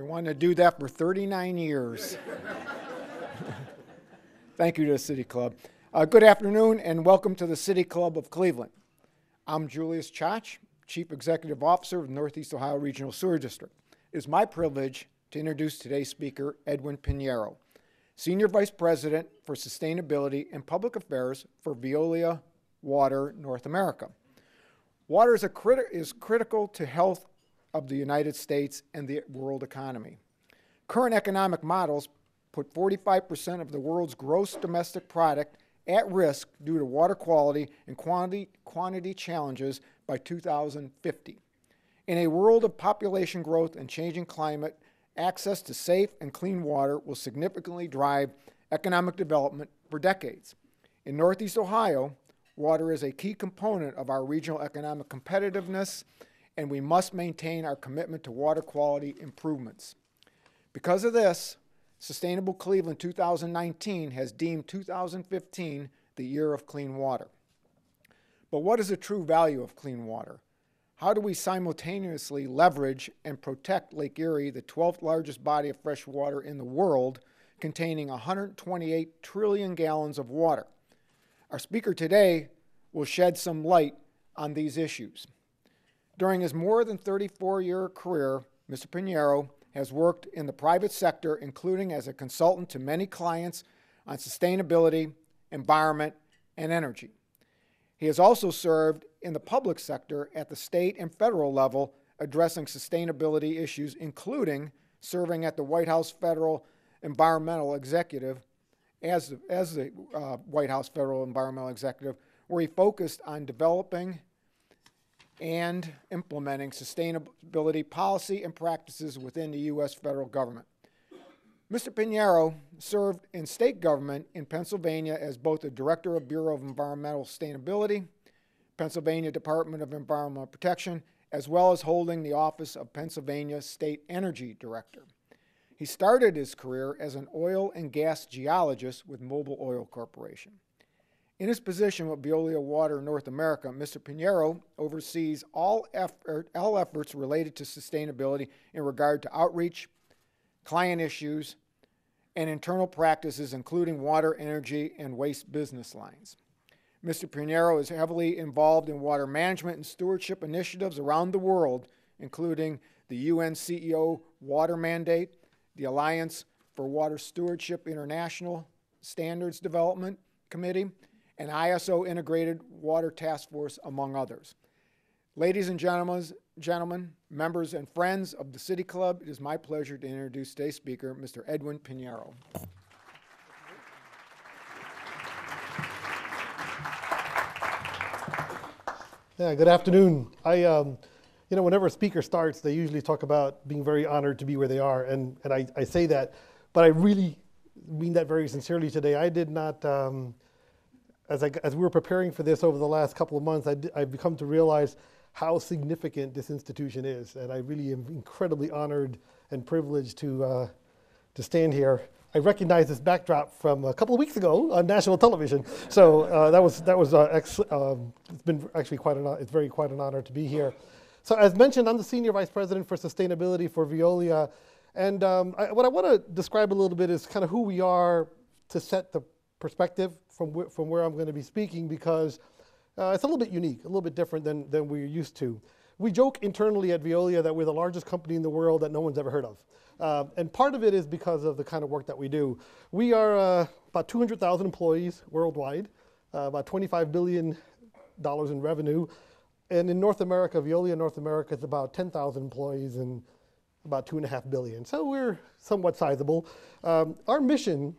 Been wanting to do that for 39 years. Thank you to the City Club. Good afternoon and welcome to the City Club of Cleveland. I'm Julius Chach, Chief Executive Officer of the Northeast Ohio Regional Sewer District. It is my privilege to introduce today's speaker, Edwin Pinero, Senior Vice President for Sustainability and Public Affairs for Veolia Water North America. Water is critical to health of the United States and the world economy. Current economic models put 45% of the world's gross domestic product at risk due to water quality and quantity challenges by 2050. In a world of population growth and changing climate, access to safe and clean water will significantly drive economic development for decades. In Northeast Ohio, water is a key component of our regional economic competitiveness, and we must maintain our commitment to water quality improvements. Because of this, Sustainable Cleveland 2019 has deemed 2015 the year of clean water. But what is the true value of clean water? How do we simultaneously leverage and protect Lake Erie, the 12th largest body of fresh water in the world, containing 128 trillion gallons of water? Our speaker today will shed some light on these issues. During his more than 34-year career, Mr. Pinero has worked in the private sector, including as a consultant to many clients on sustainability, environment, and energy. He has also served in the public sector at the state and federal level, addressing sustainability issues, including serving at the White House Federal Environmental Executive as the White House Federal Environmental Executive, where he focused on developing and implementing sustainability policy and practices within the U.S. federal government. Mr. Pinero served in state government in Pennsylvania as both the Director of Bureau of Environmental Sustainability, Pennsylvania Department of Environmental Protection, as well as holding the office of Pennsylvania State Energy Director. He started his career as an oil and gas geologist with Mobil Oil Corporation. In his position with Veolia Water North America, Mr. Pinero oversees all efforts related to sustainability in regard to outreach, client issues, and internal practices, including water, energy, and waste business lines. Mr. Pinero is heavily involved in water management and stewardship initiatives around the world, including the UN CEO Water Mandate, the Alliance for Water Stewardship International Standards Development Committee, and ISO Integrated Water Task Force, among others. Ladies and gentlemen, members and friends of the City Club, it is my pleasure to introduce today's speaker, Mr. Edwin Pinero. Yeah, good afternoon. Whenever a speaker starts, they usually talk about being very honored to be where they are, and I say that, but I really mean that very sincerely today. I did not, as we were preparing for this over the last couple of months, I've come to realize how significant this institution is, and I really am incredibly honored and privileged to stand here. I recognize this backdrop from a couple of weeks ago on national television, so it's been actually quite an honor to be here. So as mentioned, I'm the Senior Vice President for Sustainability for Veolia, and what I want to describe a little bit is kind of who we are to set the perspective from where I'm going to be speaking, because it's a little bit unique, a little bit different than we're used to. We joke internally at Veolia that we're the largest company in the world that no one's ever heard of. And part of it is because of the kind of work that we do. We are about 200,000 employees worldwide, about $25 billion in revenue. And in North America, Veolia North America is about 10,000 employees and about $2.5 billion. So we're somewhat sizable. Our mission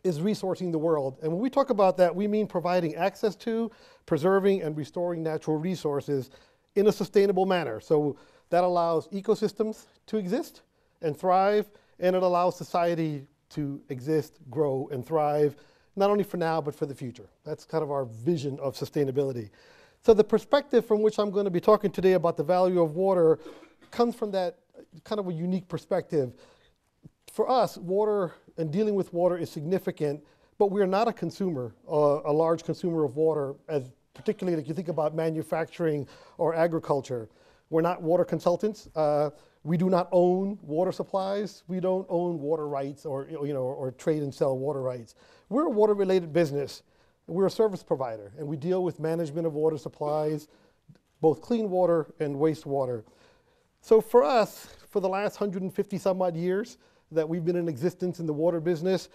is resourcing the world. And when we talk about that, we mean providing access to, preserving, and restoring natural resources in a sustainable manner. So that allows ecosystems to exist and thrive, and it allows society to exist, grow, and thrive, not only for now, but for the future. That's kind of our vision of sustainability. So the perspective from which I'm going to be talking today about the value of water comes from that kind of a unique perspective. For us, water and dealing with water is significant, but we're not a consumer, a large consumer of water, as particularly if you think about manufacturing or agriculture. We're not water consultants. We do not own water supplies. We don't own water rights or trade and sell water rights. We're a water-related business. We're a service provider, and we deal with management of water supplies, both clean water and wastewater. So for us, for the last 150 some odd years that we've been in existence in the water business,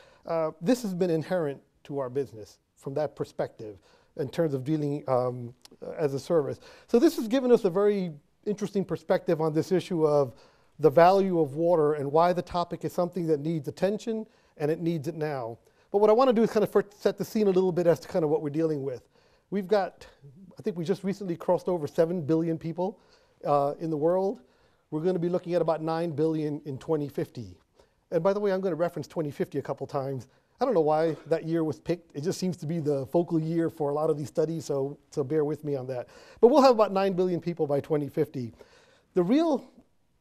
this has been inherent to our business from that perspective in terms of dealing as a service. So this has given us a very interesting perspective on this issue of the value of water and why the topic is something that needs attention and it needs it now. But what I want to do is kind of first set the scene a little bit as to kind of what we're dealing with. We've got, I think we just recently crossed over 7 billion people in the world. We're going to be looking at about 9 billion in 2050. And by the way, I'm going to reference 2050 a couple times. I don't know why that year was picked. It just seems to be the focal year for a lot of these studies, so bear with me on that. But we'll have about 9 billion people by 2050. The real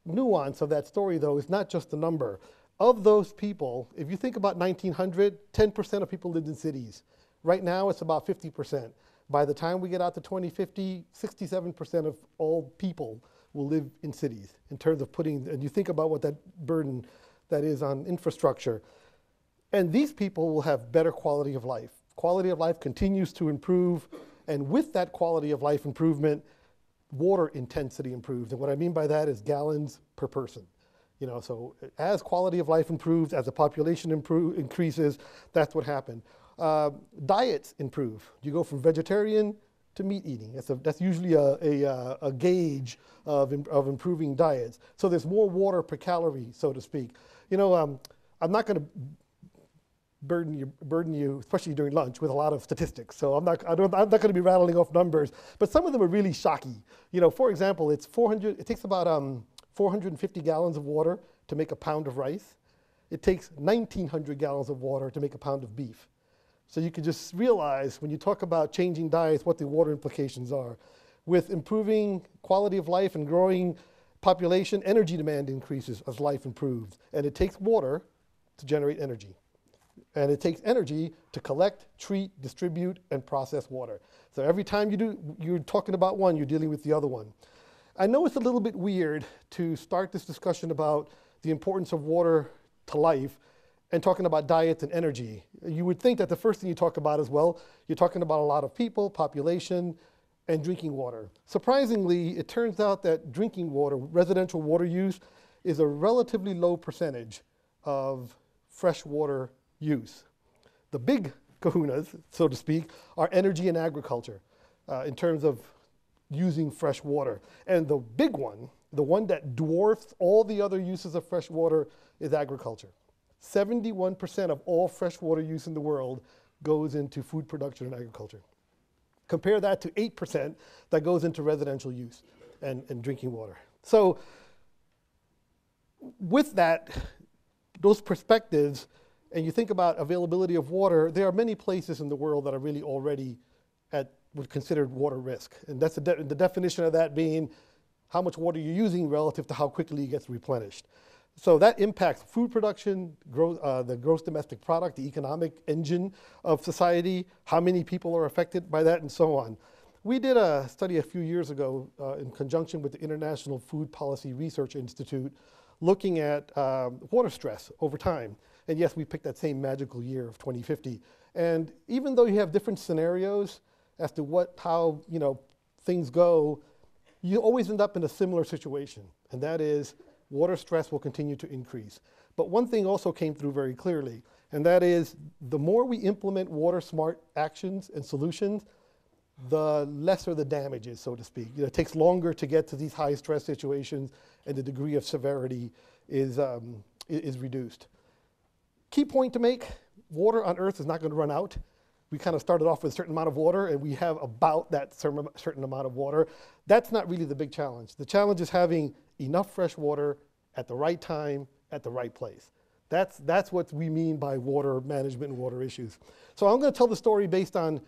nuance of that story, though, is not just the number. Of those people, if you think about 1900, 10% of people lived in cities. Right now, it's about 50%. By the time we get out to 2050, 67% of all people will live in cities in terms of and you think about what that burden that is on infrastructure. And these people will have better quality of life. Quality of life continues to improve, and with that quality of life improvement, water intensity improves. And what I mean by that is gallons per person. So as quality of life improves, as the population increases, that's what happens. Diets improve. You go from vegetarian to meat eating. That's usually a gauge of improving diets. So there's more water per calorie, so to speak. I'm not going to burden you, especially during lunch, with a lot of statistics. So I'm not going to be rattling off numbers, but some of them are really shocking. For example, it takes about 450 gallons of water to make a pound of rice. It takes 1,900 gallons of water to make a pound of beef. So you can just realize when you talk about changing diets, what the water implications are. With improving quality of life and growing population, energy demand increases as life improves. And it takes water to generate energy. And it takes energy to collect, treat, distribute, and process water. So every time you're talking about one, you're dealing with the other one. I know it's a little bit weird to start this discussion about the importance of water to life and talking about diets and energy. You would think that the first thing you talk about as well, you're talking about a lot of people, population, and drinking water. Surprisingly, it turns out that drinking water, residential water use, is a relatively low percentage of fresh water use. The big kahunas, so to speak, are energy and agriculture in terms of using fresh water. And the big one, the one that dwarfs all the other uses of fresh water, is agriculture. 71% of all fresh water use in the world goes into food production and agriculture. Compare that to 8% that goes into residential use and drinking water. So with those perspectives, and you think about availability of water, there are many places in the world that are really already would considered water risk. And that's the definition of that being how much water you're using relative to how quickly it gets replenished. So that impacts food production, the gross domestic product, the economic engine of society, how many people are affected by that, and so on. We did a study a few years ago in conjunction with the International Food Policy Research Institute looking at water stress over time. And yes, we picked that same magical year of 2050. And even though you have different scenarios as to how things go, you always end up in a similar situation, and that is water stress will continue to increase. But one thing also came through very clearly, and that is the more we implement water smart actions and solutions, the lesser the damage is, so to speak. It takes longer to get to these high stress situations, and the degree of severity is reduced. Key point to make, water on Earth is not going to run out. We kind of started off with a certain amount of water, and we have about that certain amount of water. That's not really the big challenge. The challenge is having enough fresh water at the right time, at the right place. That's what we mean by water management and water issues. So I'm going to tell the story based on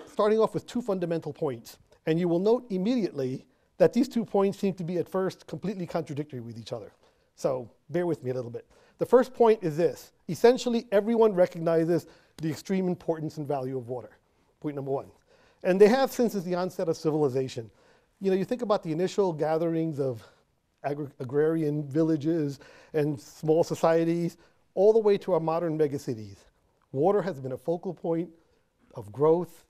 starting off with two fundamental points. And you will note immediately that these 2 points seem to be at first completely contradictory with each other. So bear with me a little bit. The first point is this. Essentially, everyone recognizes the extreme importance and value of water. Point number one. And they have since the onset of civilization. You think about the initial gatherings of agrarian villages and small societies, all the way to our modern megacities. Water has been a focal point of growth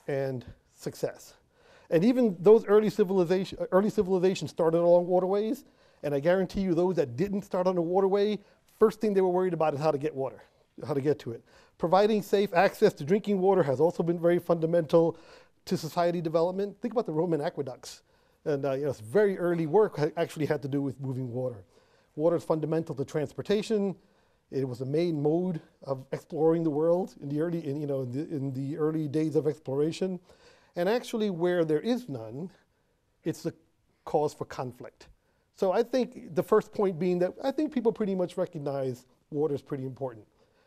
and success. And even those early civilizations started along waterways, and I guarantee you those that didn't start on a waterway, first thing they were worried about is how to get water, how to get to it. Providing safe access to drinking water has also been very fundamental to society development. Think about the Roman aqueducts. And it's very early work actually had to do with moving water. Water is fundamental to transportation. It was the main mode of exploring the world in the early days of exploration. And actually, where there is none, it's the cause for conflict. So I think the first point being that I think people pretty much recognize water is pretty important.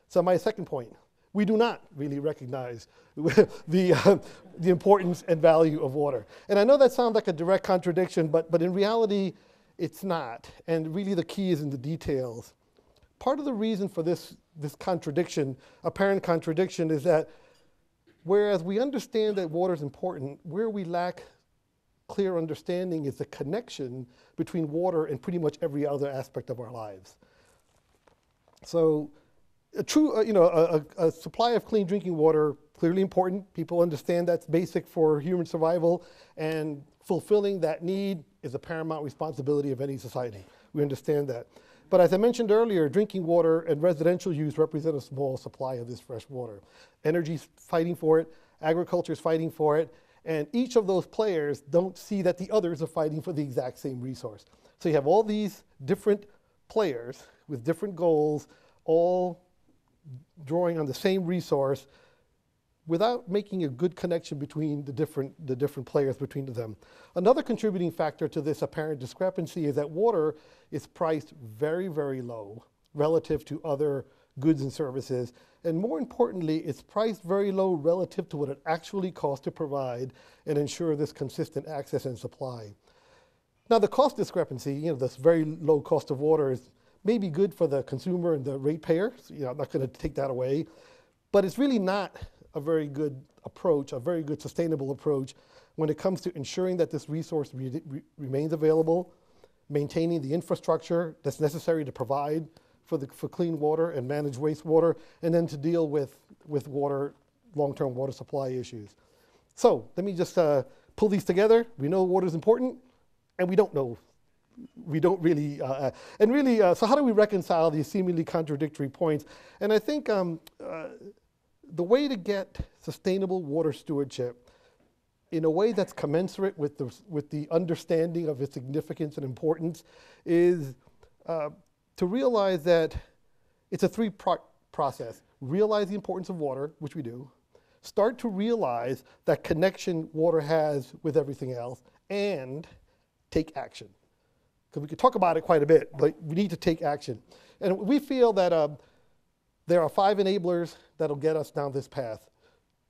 So my second point, we do not really recognize the importance and value of water. And I know that sounds like a direct contradiction, but in reality, it's not. And really the key is in the details. Part of the reason for this contradiction, apparent contradiction, is that whereas we understand that water is important, where we lack clear understanding is the connection between water and pretty much every other aspect of our lives. So a supply of clean drinking water, clearly important. People understand that's basic for human survival, and fulfilling that need is a paramount responsibility of any society. We understand that. But as I mentioned earlier, drinking water and residential use represent a small supply of this fresh water. Energy's fighting for it, agriculture's fighting for it, and each of those players don't see that the others are fighting for the exact same resource. So you have all these different players with different goals, all drawing on the same resource without making a good connection between the different players between them. Another contributing factor to this apparent discrepancy is that water is priced very, very low relative to other goods and services. And more importantly, it's priced very low relative to what it actually costs to provide and ensure this consistent access and supply. Now the cost discrepancy, this very low cost of water is maybe good for the consumer and the ratepayer. So, I'm not going to take that away, but it's really not a very good approach, a very good sustainable approach when it comes to ensuring that this resource remains available, maintaining the infrastructure that's necessary to provide for clean water and manage wastewater, and then to deal with long-term water supply issues. So let me just pull these together. We know water is important, and we don't know. We don't really, so how do we reconcile these seemingly contradictory points? And I think the way to get sustainable water stewardship in a way that's commensurate with the understanding of its significance and importance is to realize that it's a three-part process. Realize the importance of water, which we do. Start to realize that connection water has with everything else, and take action. Because we could talk about it quite a bit, but we need to take action. And we feel that there are 5 enablers that'll get us down this path.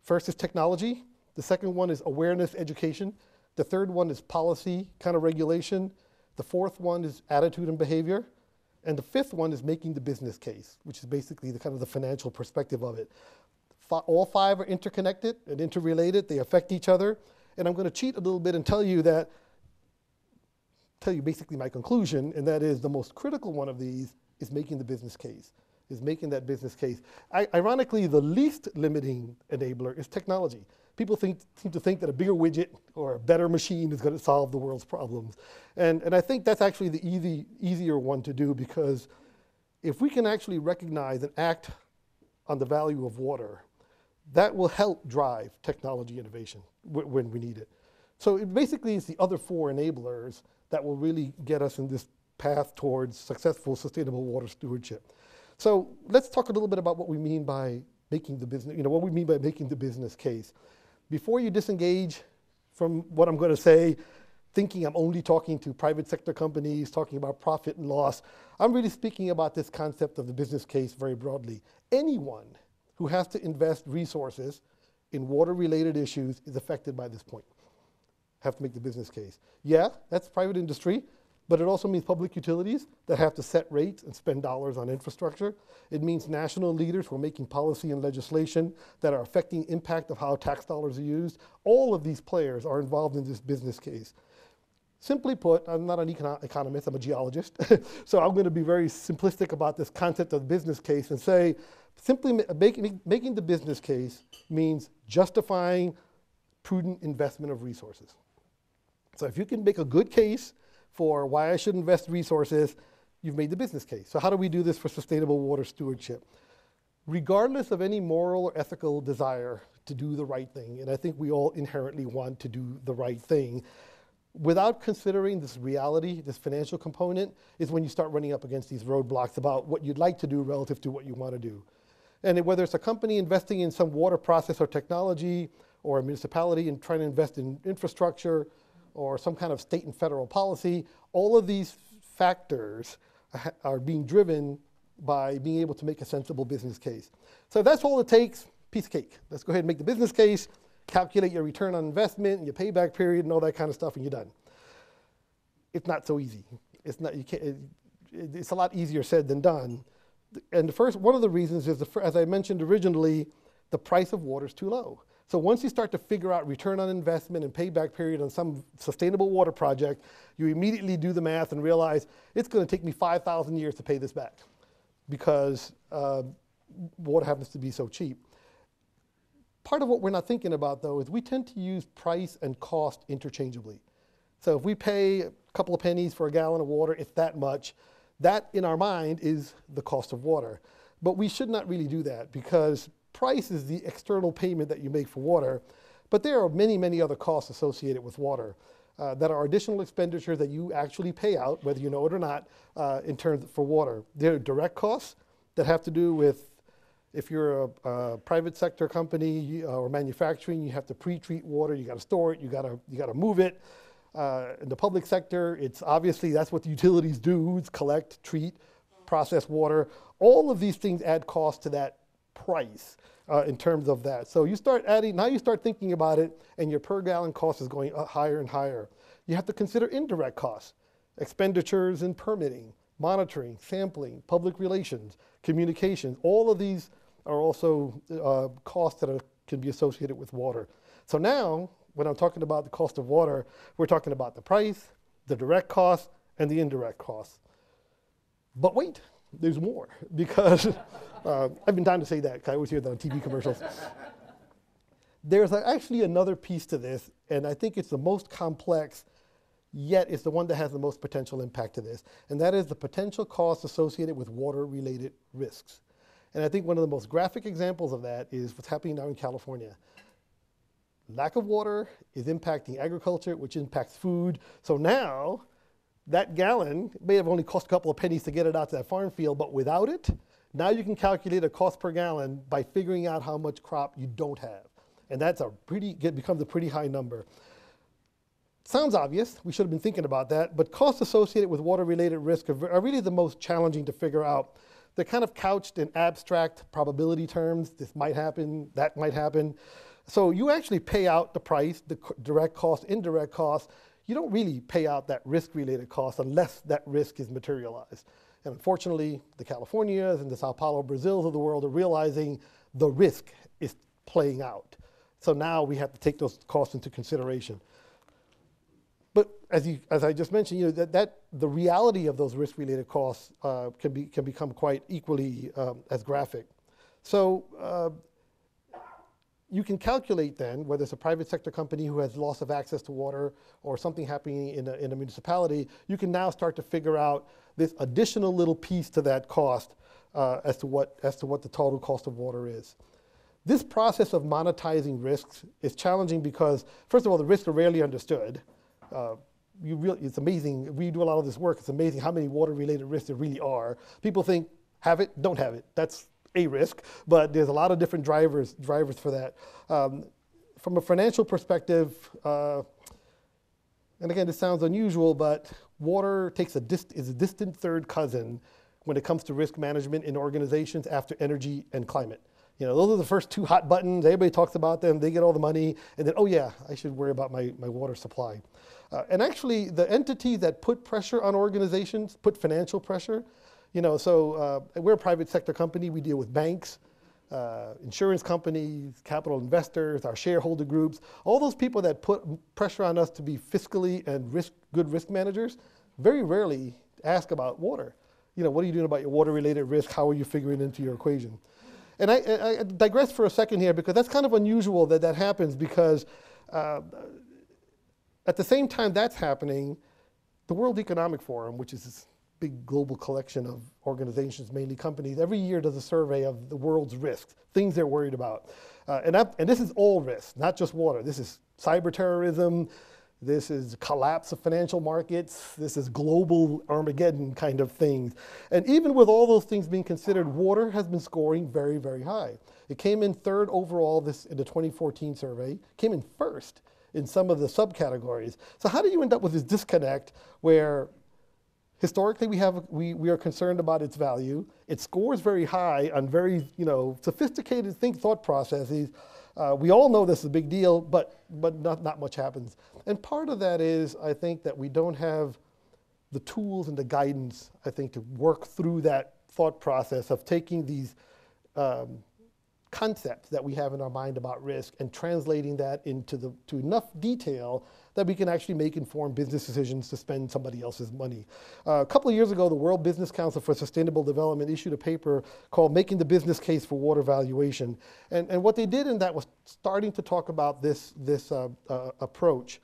First is technology. The second one is awareness, education. The third one is policy, kind of regulation. The fourth one is attitude and behavior. And the fifth one is making the business case, which is basically the kind of the financial perspective of it. All 5 are interconnected and interrelated. They affect each other. And I'm going to cheat a little bit and tell you basically my conclusion, and that is the most critical one of these is making the business case, is making that business case. Ironically, the least limiting enabler is technology. People seem to think that a bigger widget or a better machine is going to solve the world's problems. And I think that's actually the easier one to do, because if we can actually recognize and act on the value of water, that will help drive technology innovation when we need it. So it basically is the other 4 enablers that will really get us in this path towards successful, sustainable water stewardship. So let's talk a little bit about what we mean by making the business, what we mean by making the business case. Before you disengage from what I'm going to say, thinking I'm only talking to private sector companies, talking about profit and loss, I'm really speaking about this concept of the business case very broadly. Anyone who has to invest resources in water-related issues is affected by this point. Have to make the business case. Yeah, that's private industry, but it also means public utilities that have to set rates and spend dollars on infrastructure. It means national leaders who are making policy and legislation that are affecting the impact of how tax dollars are used. All of these players are involved in this business case. Simply put, I'm not an economist, I'm a geologist. So I'm going to be very simplistic about this concept of business case and say, simply making the business case means justifying prudent investment of resources. So if you can make a good case for why I should invest resources, you've made the business case. So how do we do this for sustainable water stewardship? Regardless of any moral or ethical desire to do the right thing, and I think we all inherently want to do the right thing, without considering this reality, this financial component, is when you start running up against these roadblocks about what you'd like to do relative to what you want to do. And whether it's a company investing in some water process or technology, or a municipality and trying to invest in infrastructure, or some kind of state and federal policy, all of these factors are being driven by being able to make a sensible business case. So if that's all it takes, piece of cake. Let's go ahead and make the business case, calculate your return on investment and your payback period and all that kind of stuff, and you're done. It's not so easy. It's not. You can't. It's a lot easier said than done. And one of the reasons is, as I mentioned originally, the price of water is too low. So once you start to figure out return on investment and payback period on some sustainable water project, you immediately do the math and realize it's going to take me 5,000 years to pay this back because water happens to be so cheap. Part of what we're not thinking about, though, is we tend to use price and cost interchangeably. So if we pay a couple of pennies for a gallon of water, it's that much. That, in our mind, is the cost of water. But we should not really do that because price is the external payment that you make for water, but there are many, many other costs associated with water that are additional expenditures that you actually pay out, whether you know it or not, in terms for water. There are direct costs that have to do with if you're a private sector company or manufacturing, you have to pre-treat water, you got to store it, you got to move it. In the public sector, it's obviously that's what the utilities do: is collect, treat, process water. All of these things add cost to that price in terms of that. So you start adding, now you start thinking about it, and your per gallon cost is going higher and higher. You have to consider indirect costs, expenditures in permitting, monitoring, sampling, public relations, communications. All of these are also costs that can be associated with water. So now, when I'm talking about the cost of water, we're talking about the price, the direct cost, and the indirect costs. But wait, there's more, because I've been dying to say that, because I always hear that on TV commercials. There's actually another piece to this, and I think it's the most complex, yet it's the one that has the most potential impact to this, and that is the potential costs associated with water-related risks. And I think one of the most graphic examples of that is what's happening now in California. Lack of water is impacting agriculture, which impacts food. So now, that gallon may have only cost a couple of pennies to get it out to that farm field, but without it, now you can calculate a cost per gallon by figuring out how much crop you don't have. And that's becomes a pretty high number. Sounds obvious, we should have been thinking about that, but costs associated with water-related risk are really the most challenging to figure out. They're kind of couched in abstract probability terms. This might happen, that might happen. So you actually pay out the price, the direct cost, indirect cost. You don't really pay out that risk-related cost unless that risk is materialized. And unfortunately, the Californias and the Sao Paulo, Brazils of the world are realizing the risk is playing out. So now we have to take those costs into consideration. But as I just mentioned, that the reality of those risk-related costs can become quite equally as graphic. So you can calculate then whether it's a private sector company who has loss of access to water or something happening in a municipality. You can now start to figure out this additional little piece to that cost as to what the total cost of water is. This process of monetizing risks is challenging because, first of all, the risks are rarely understood. It's amazing. We do a lot of this work. It's amazing how many water-related risks there really are. People think, have it, don't have it. That's a risk, but there's a lot of different drivers for that. From a financial perspective, and again, this sounds unusual, but water is a distant third cousin when it comes to risk management in organizations after energy and climate. Those are the first two hot buttons. Everybody talks about them. They get all the money. And then, oh yeah, I should worry about my water supply. And actually, the entities that put pressure on organizations, put financial pressure, so we're a private sector company. We deal with banks. insurance companies, capital investors, our shareholder groups, all those people that put pressure on us to be fiscally and good risk managers, very rarely ask about water. What are you doing about your water-related risk? How are you figuring it into your equation? And I digress for a second here because that's kind of unusual that happens because at the same time that's happening, the World Economic Forum, which is this big global collection of organizations, mainly companies, every year does a survey of the world's risks, things they're worried about. And this is all risks, not just water. This is cyber terrorism, this is collapse of financial markets, this is global Armageddon kind of things. And even with all those things being considered, water has been scoring very, very high. It came in third overall in the 2014 survey, came in first in some of the subcategories. So how do you end up with this disconnect where historically we are concerned about its value, it scores very high on very sophisticated thought processes. We all know this is a big deal, but not much happens. And part of that is, I think, that we don't have the tools and the guidance, I think, to work through that thought process of taking these concepts that we have in our mind about risk and translating that to enough detail that we can actually make informed business decisions to spend somebody else's money. A couple of years ago, the World Business Council for Sustainable Development issued a paper called Making the Business Case for Water Valuation. And what they did in that was starting to talk about this approach.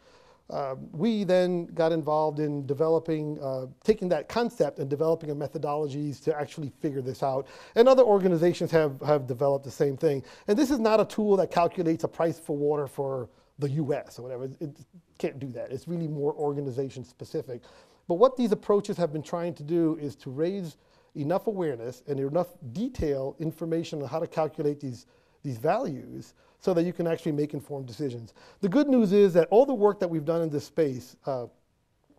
We then got involved in developing, taking that concept and developing methodologies to actually figure this out. And other organizations have developed the same thing. And this is not a tool that calculates a price for water for the US or whatever. It can't do that. It's really more organization specific. But what these approaches have been trying to do is to raise enough awareness and enough detail information on how to calculate these values so that you can actually make informed decisions. The good news is that all the work that we've done in this space, and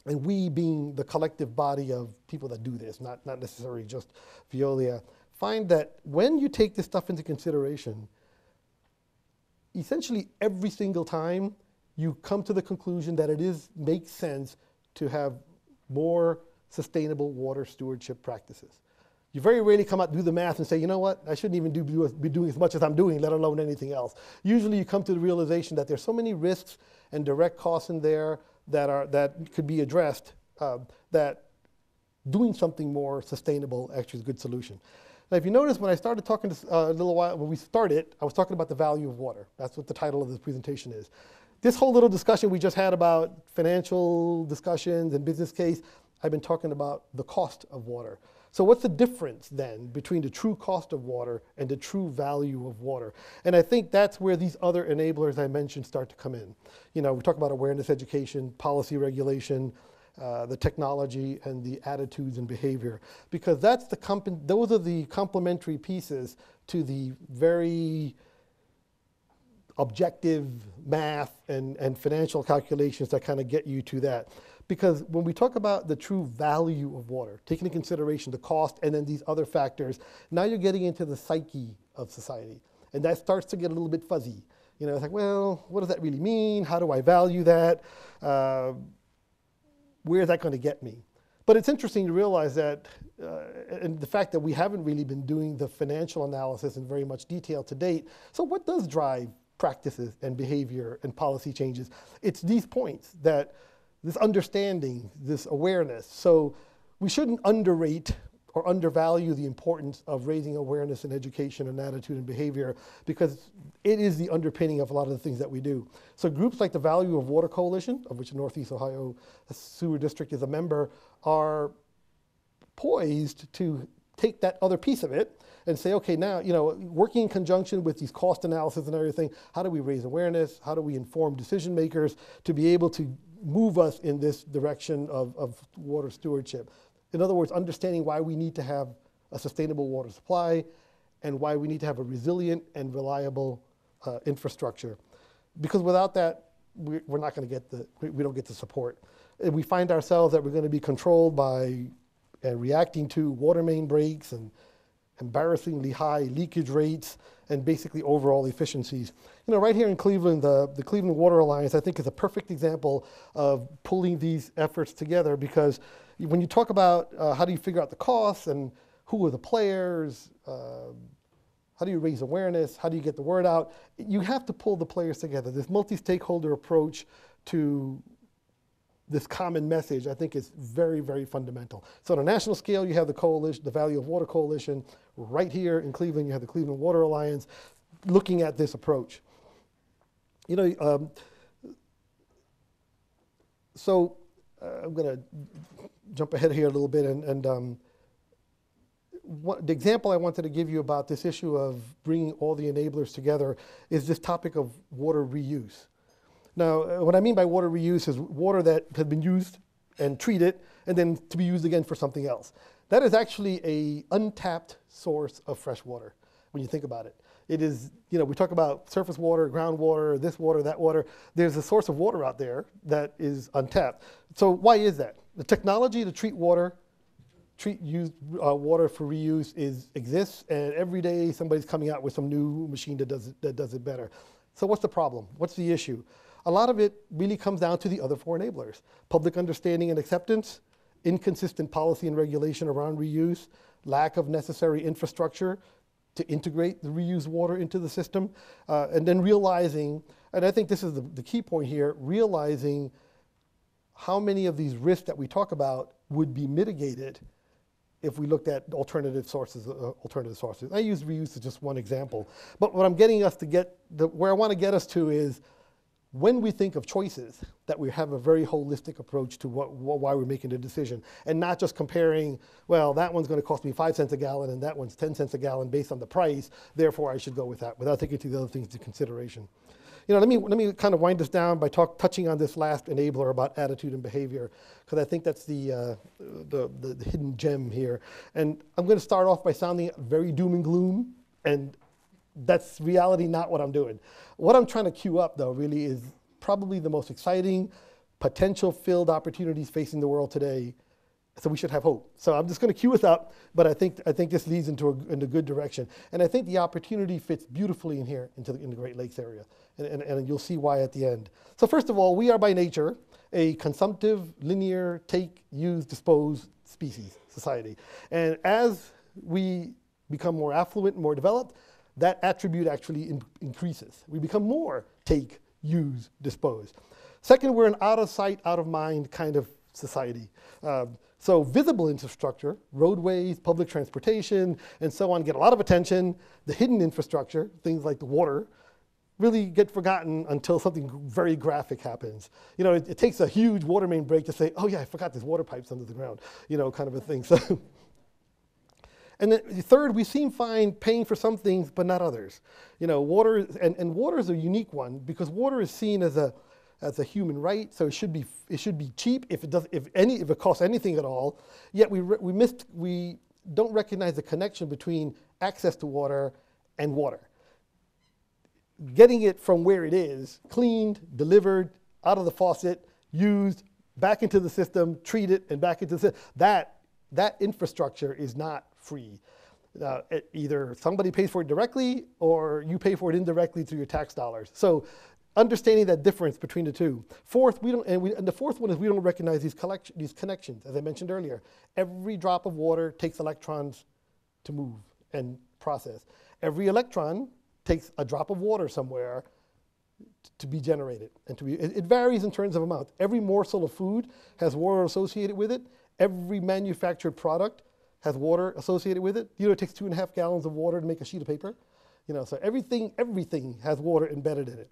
we being the collective body of people that do this, not necessarily just Veolia, find that when you take this stuff into consideration, essentially every single time you come to the conclusion that makes sense to have more sustainable water stewardship practices. You very rarely come out, do the math and say, you know what, I shouldn't even be doing as much as I'm doing, let alone anything else. Usually you come to the realization that there's so many risks and direct costs in there that could be addressed, that doing something more sustainable actually is a good solution. Now, if you notice, when I started talking a little while, when we started, I was talking about the value of water. That's what the title of this presentation is. This whole little discussion we just had about financial discussions and business case, I've been talking about the cost of water. So what's the difference then between the true cost of water and the true value of water? And I think that's where these other enablers I mentioned start to come in. We talk about awareness education, policy regulation, the technology, and the attitudes and behavior, because those are the complementary pieces to the very objective math and financial calculations that kind of get you to that. Because when we talk about the true value of water, taking into consideration the cost and then these other factors, now you're getting into the psyche of society. And that starts to get a little bit fuzzy. It's like, well, what does that really mean? How do I value that? Where is that going to get me? But it's interesting to realize that, and the fact that we haven't really been doing the financial analysis in very much detail to date. So what does drive practices and behavior and policy changes? It's these points, that this understanding, this awareness. So we shouldn't underrate or undervalue the importance of raising awareness and education and attitude and behavior, because it is the underpinning of a lot of the things that we do. So groups like the Value of Water Coalition, of which Northeast Ohio Sewer District is a member, are poised to take that other piece of it and say, okay, now, working in conjunction with these cost analysis and everything, how do we raise awareness? How do we inform decision makers to be able to move us in this direction of water stewardship? In other words, understanding why we need to have a sustainable water supply and why we need to have a resilient and reliable infrastructure. Because without that, we're not going to get we don't get the support. And we find ourselves that we're going to be controlled by reacting to water main breaks and embarrassingly high leakage rates and basically overall efficiencies. Right here in Cleveland, the Cleveland Water Alliance, I think, is a perfect example of pulling these efforts together, because when you talk about how do you figure out the costs and who are the players, How do you raise awareness? How do you get the word out? You have to pull the players together. This multi-stakeholder approach to this common message, I think, is very, very fundamental. So on a national scale, you have the coalition, the Value of Water Coalition. Right here in Cleveland, you have the Cleveland Water Alliance looking at this approach. You know, I'm going to jump ahead here a little bit, the example I wanted to give you about this issue of bringing all the enablers together is this topic of water reuse. Now, what I mean by water reuse is water that has been used and treated and then to be used again for something else. That is actually an untapped source of fresh water when you think about it. It is, you know, we talk about surface water, groundwater, this water, that water. There's a source of water out there that is untapped. So why is that? The technology to treat water, water for reuse exists, and every day somebody's coming out with some new machine that does it better. So what's the problem? What's the issue? A lot of it really comes down to the other four enablers: public understanding and acceptance, inconsistent policy and regulation around reuse, lack of necessary infrastructure to integrate the reused water into the system, and then realizing, and I think this is the key point here, realizing how many of these risks that we talk about would be mitigated if we looked at alternative sources. I use reuse as just one example. But what I'm getting us to where I want to get us to is, when we think of choices, that we have a very holistic approach to why we're making the decision, and not just comparing, well, that one's going to cost me 5 cents a gallon and that one's 10 cents a gallon based on the price, therefore I should go with that, without taking the other things into consideration. You know, let me kind of wind this down by touching on this last enabler about attitude and behavior, because I think that's the hidden gem here. And I'm going to start off by sounding very doom and gloom, and that's reality, not what I'm doing. What I'm trying to cue up, though, really is probably the most exciting, potential-filled opportunities facing the world today. So we should have hope. So I'm just going to cue us up, but I think this leads into a good direction. And I think the opportunity fits beautifully in here, in the Great Lakes area. And you'll see why at the end. So first of all, we are by nature a consumptive, linear, take, use, dispose species, society. And as we become more affluent and more developed, that attribute actually increases. We become more take, use, dispose. Second, we're an out of sight, out of mind kind of society. So visible infrastructure, roadways, public transportation, and so on, get a lot of attention. The hidden infrastructure, things like the water, really get forgotten until something very graphic happens. You know, it takes a huge water main break to say, oh yeah, I forgot there's water pipes under the ground, you know, kind of a thing. So. And then third, we seem fine paying for some things, but not others. You know, water, and water is a unique one because water is seen as a human right, so it should be cheap if it costs anything at all. Yet we don't recognize the connection between access to water and water. Getting it from where it is, cleaned, delivered, out of the faucet, used, back into the system, treated, and back into the system, that infrastructure is not free. Either somebody pays for it directly or you pay for it indirectly through your tax dollars. So understanding that difference between the two. Fourth, and the fourth one is we don't recognize these connections, as I mentioned earlier. Every drop of water takes electrons to move and process. Every electron takes a drop of water somewhere to be generated. It varies in terms of amount. Every morsel of food has water associated with it. Every manufactured product has water associated with it. You know, it takes 2.5 gallons of water to make a sheet of paper. You know, so everything has water embedded in it.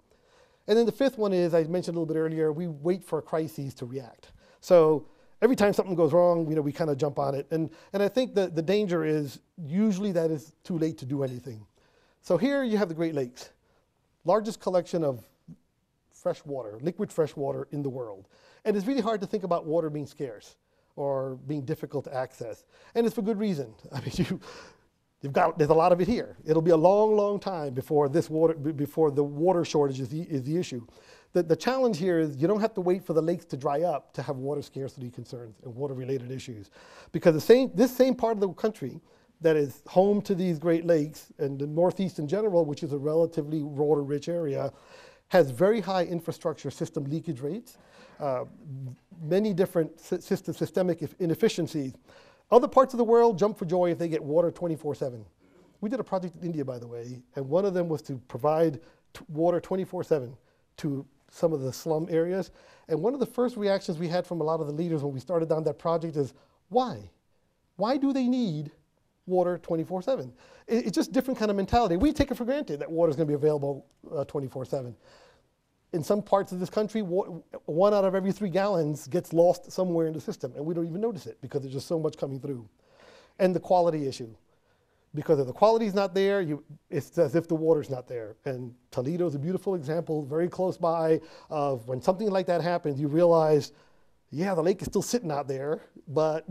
And then the fifth one is, I mentioned a little bit earlier, we wait for crises to react. So every time something goes wrong, you know, we kind of jump on it. And I think the danger is usually that is too late to do anything. So here you have the Great Lakes, largest collection of fresh water, liquid fresh water in the world. And it's really hard to think about water being scarce or being difficult to access. And it's for good reason. I mean, there's a lot of it here. It'll be a long, long time before the water shortage is the issue. The challenge here is you don't have to wait for the lakes to dry up to have water scarcity concerns and water-related issues. Because this same part of the country that is home to these Great Lakes, and the Northeast in general, which is a relatively water-rich area, has very high infrastructure system leakage rates, many different systemic inefficiencies. Other parts of the world jump for joy if they get water 24/7. We did a project in India, by the way, and one of them was to provide water 24/7 to some of the slum areas. And one of the first reactions we had from a lot of the leaders when we started down that project is, why? Why do they need water 24/7? It's just different kind of mentality. We take it for granted that water is going to be available 24/7. In some parts of this country, 1 out of every 3 gallons gets lost somewhere in the system, and we don't even notice it because there's just so much coming through. And the quality issue. Because if the quality's not there, it's as if the water's not there. And Toledo's a beautiful example, very close by, of when something like that happens, you realize, yeah, the lake is still sitting out there, but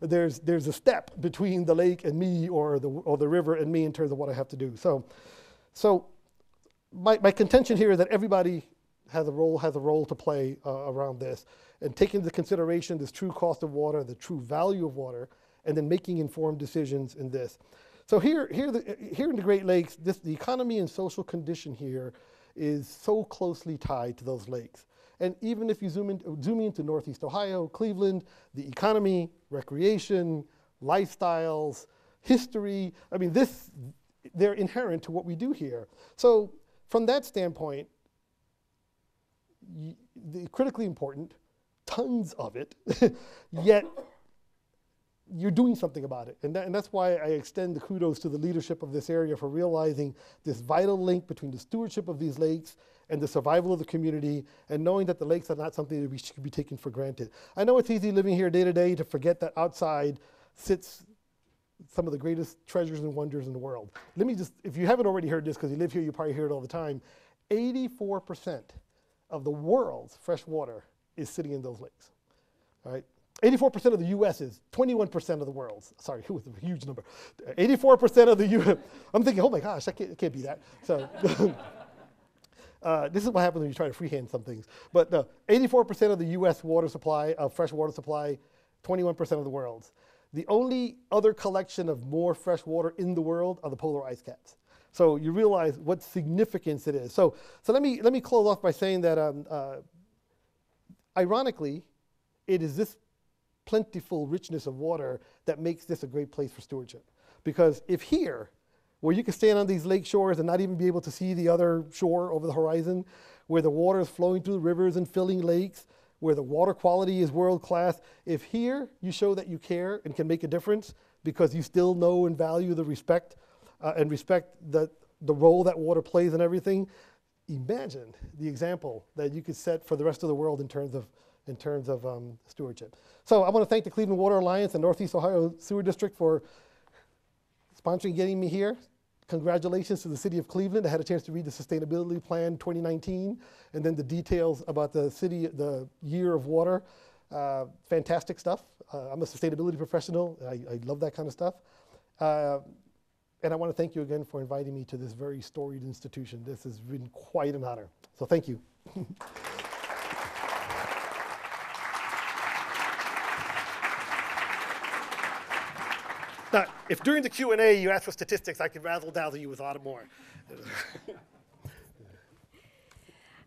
there's a step between the lake and me, or the river and me in terms of what I have to do. So my contention here is that everybody has a role to play around this, and taking into consideration this true cost of water, the true value of water, and then making informed decisions in this. So here in the Great Lakes, the economy and social condition here is so closely tied to those lakes. And even if you zoom into Northeast Ohio, Cleveland, the economy, recreation, lifestyles, history, I mean, they're inherent to what we do here. So from that standpoint, critically important, tons of it, yet you're doing something about it. And that's why I extend the kudos to the leadership of this area for realizing this vital link between the stewardship of these lakes and the survival of the community, and knowing that the lakes are not something that we should be taken for granted. I know it's easy living here day to day to forget that outside sits some of the greatest treasures and wonders in the world. Let me just, if you haven't already heard this, because you live here, you probably hear it all the time, 84% of the world's fresh water is sitting in those lakes, all right? 84% of the U.S.'s, 21% of the world's. Sorry, it was a huge number. 84% of the U.S. I'm thinking, oh my gosh, it can't be that. So this is what happens when you try to freehand some things. But 84% of the U.S. water supply, fresh water supply, 21% of the world's. The only other collection of more fresh water in the world are the polar ice caps. So you realize what significance it is. So let me close off by saying that, ironically, it is this plentiful richness of water that makes this a great place for stewardship. Because if here, where you can stand on these lake shores and not even be able to see the other shore over the horizon, where the water is flowing through the rivers and filling lakes, where the water quality is world class, if here you show that you care and can make a difference because you still know and value the respect the role that water plays in everything, imagine the example that you could set for the rest of the world in terms of stewardship. So I want to thank the Cleveland Water Alliance and Northeast Ohio Sewer District for sponsoring getting me here. Congratulations to the city of Cleveland. I had a chance to read the Sustainability Plan 2019 and then the details about the year of water. Fantastic stuff. I'm a sustainability professional. I love that kind of stuff. And I want to thank you again for inviting me to this very storied institution. This has been quite an honor. So thank you. Now, if during the Q&A you ask for statistics, I could razzle-dazzle you with a lot more.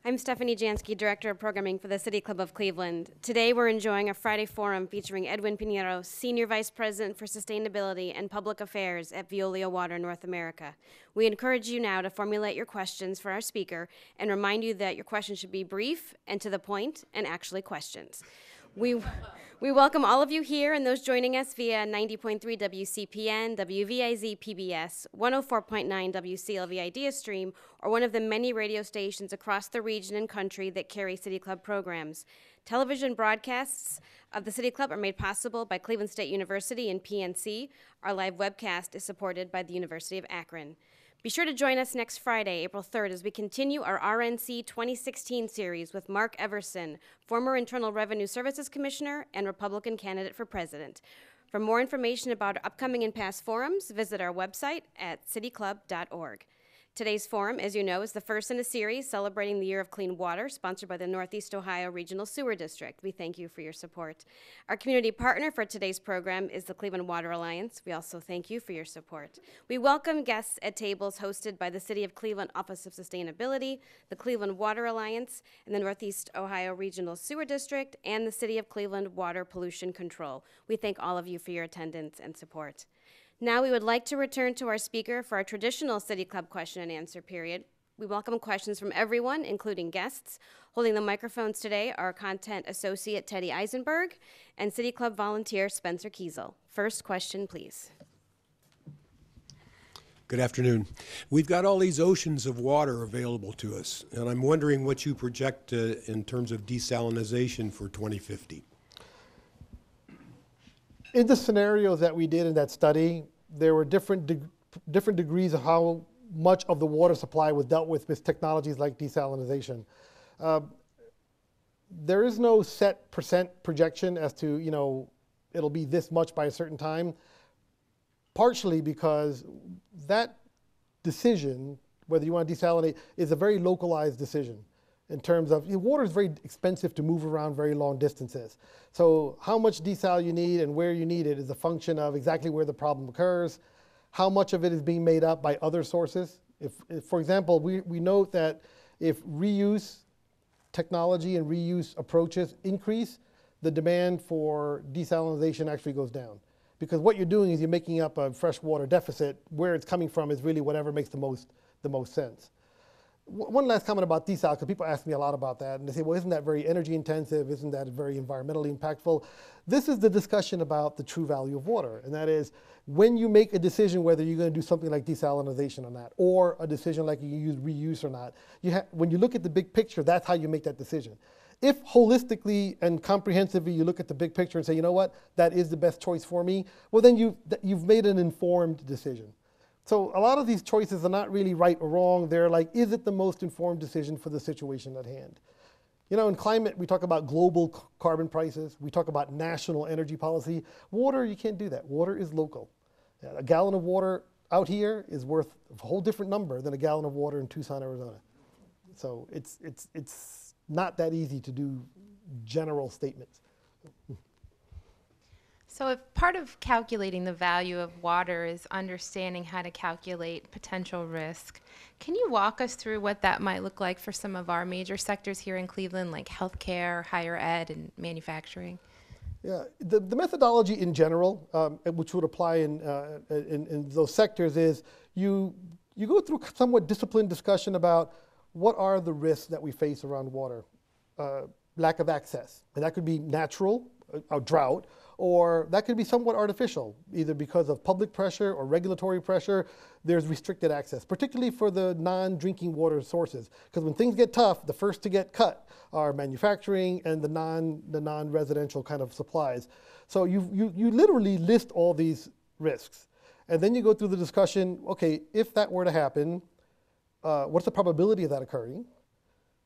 I'm Stephanie Jansky, Director of Programming for the City Club of Cleveland. Today we're enjoying a Friday forum featuring Edwin Pinero, Senior Vice President for Sustainability and Public Affairs at Veolia Water North America. We encourage you now to formulate your questions for our speaker and remind you that your questions should be brief and to the point and actually questions. We welcome all of you here and those joining us via 90.3 WCPN, WVIZ PBS, 104.9 WCLV Idea Stream, or one of the many radio stations across the region and country that carry City Club programs. Television broadcasts of the City Club are made possible by Cleveland State University and PNC. Our live webcast is supported by the University of Akron. Be sure to join us next Friday, April 3rd, as we continue our RNC 2016 series with Mark Everson, former Internal Revenue Services Commissioner and Republican candidate for president. For more information about our upcoming and past forums, visit our website at cityclub.org. Today's forum, as you know, is the first in a series celebrating the Year of Clean Water, sponsored by the Northeast Ohio Regional Sewer District. We thank you for your support. Our community partner for today's program is the Cleveland Water Alliance. We also thank you for your support. We welcome guests at tables hosted by the City of Cleveland Office of Sustainability, the Cleveland Water Alliance, and the Northeast Ohio Regional Sewer District, and the City of Cleveland Water Pollution Control. We thank all of you for your attendance and support. Now we would like to return to our speaker for our traditional City Club question and answer period. We welcome questions from everyone, including guests. Holding the microphones today are Content Associate Teddy Eisenberg and City Club volunteer Spencer Kiesel. First question, please. Good afternoon. We've got all these oceans of water available to us, and I'm wondering what you project in terms of desalinization for 2050. In the scenarios that we did in that study, there were different degrees of how much of the water supply was dealt with technologies like desalinization. There is no set percent projection as to, it'll be this much by a certain time, partially because that decision, whether you want to desalinate, is a very localized decision in terms of, water is very expensive to move around very long distances. So how much desal you need and where you need it is a function of exactly where the problem occurs, how much of it is being made up by other sources. If for example, we note that if reuse technology and reuse approaches increase, the demand for desalinization actually goes down. Because what you're doing is you're making up a freshwater deficit. Where it's coming from is really whatever makes the most sense. One last comment about desal, because people ask me a lot about that, and they say, well, isn't that very energy intensive? Isn't that very environmentally impactful? This is the discussion about the true value of water, and that is when you make a decision whether you're going to do something like desalinization or not, or a decision like you use reuse or not, when you look at the big picture, that's how you make that decision. If holistically and comprehensively you look at the big picture and say, you know what, that is the best choice for me, well then you've made an informed decision. So a lot of these choices are not really right or wrong. They're like, is it the most informed decision for the situation at hand? In climate, we talk about global carbon prices. We talk about national energy policy. Water, you can't do that. Water is local. A gallon of water out here is worth a whole different number than a gallon of water in Tucson, Arizona. So it's not that easy to do general statements. So if part of calculating the value of water is understanding how to calculate potential risk, can you walk us through what that might look like for some of our major sectors here in Cleveland, like healthcare, higher ed, and manufacturing? Yeah, the methodology in general, which would apply in those sectors, is you go through somewhat disciplined discussion about what are the risks that we face around water. Lack of access, and that could be natural, a drought, or that could be somewhat artificial, either because of public pressure or regulatory pressure. There's restricted access, particularly for the non-drinking water sources. Because when things get tough, the first to get cut are manufacturing and the non-residential kind of supplies. So you literally list all these risks. And then you go through the discussion, okay, if that were to happen, what's the probability of that occurring?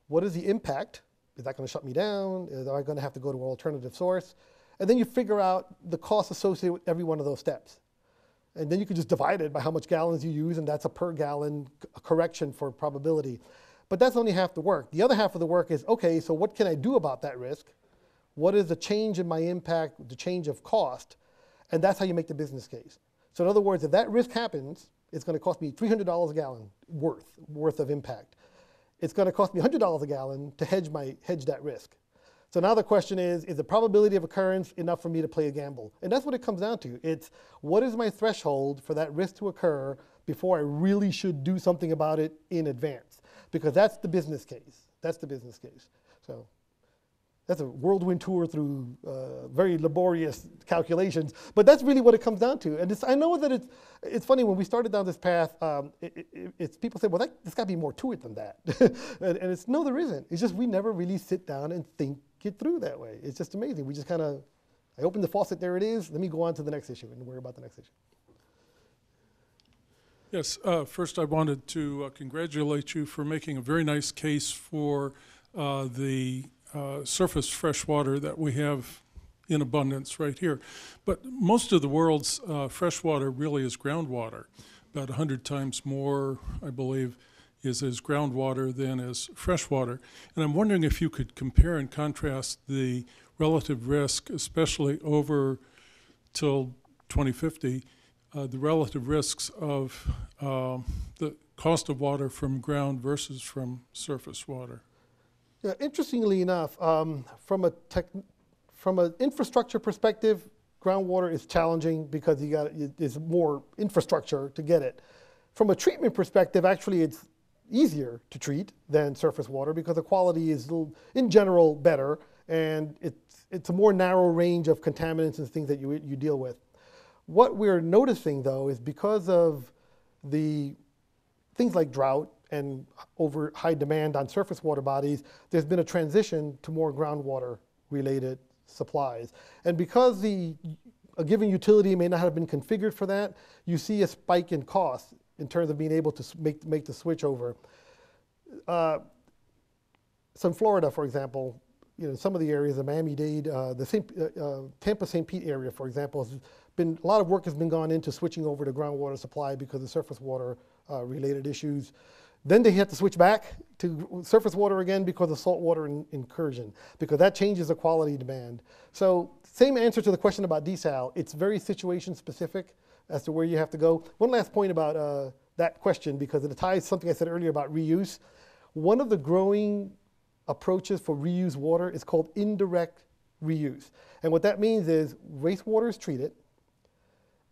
What is the impact? Is that going to shut me down? Am I going to have to go to an alternative source? And then you figure out the cost associated with every one of those steps. And then you can just divide it by how much gallons you use, and that's a per gallon correction for probability. But that's only half the work. The other half of the work is, okay, so what can I do about that risk? What is the change in my impact, the change of cost? And that's how you make the business case. So in other words, if that risk happens, it's going to cost me $300 a gallon worth of impact. It's going to cost me $100 a gallon to hedge that risk. So now the question is the probability of occurrence enough for me to play a gamble? And that's what it comes down to. It's what is my threshold for that risk to occur before I really should do something about it in advance? Because that's the business case. That's the business case. So that's a whirlwind tour through very laborious calculations, but that's really what it comes down to. And I know that it's funny, when we started down this path, people say, well, there's got to be more to it than that. and it's, no, there isn't. It's just we never really sit down and think it through that way. It's just amazing. We just kind of, I open the faucet, there it is. Let me go on to the next issue and worry about the next issue. Yes, first I wanted to congratulate you for making a very nice case for the surface fresh water that we have in abundance right here. But most of the world's fresh water really is groundwater. About 100 times more, I believe, is as groundwater than as fresh water. And I'm wondering if you could compare and contrast the relative risk, especially over till 2050, the relative risks of the cost of water from ground versus from surface water. Yeah, interestingly enough, from an infrastructure perspective, groundwater is challenging because there's more infrastructure to get it. From a treatment perspective, actually it's easier to treat than surface water because the quality is, in general, better, and it's a more narrow range of contaminants and things that you deal with. What we're noticing, though, is because of the things like drought and over high demand on surface water bodies, there's been a transition to more groundwater related supplies. And because a given utility may not have been configured for that, you see a spike in cost in terms of being able to make the switch over. So in Florida, for example, some of the areas, the Miami-Dade, Tampa-St. Pete area, for example, a lot of work has been gone into switching over to groundwater supply because of surface water related issues. Then they have to switch back to surface water again because of saltwater incursion, because that changes the quality demand. So same answer to the question about desal. It's very situation specific as to where you have to go. One last point about that question, because it ties something I said earlier about reuse. One of the growing approaches for reuse water is called indirect reuse. And what that means is wastewater is treated,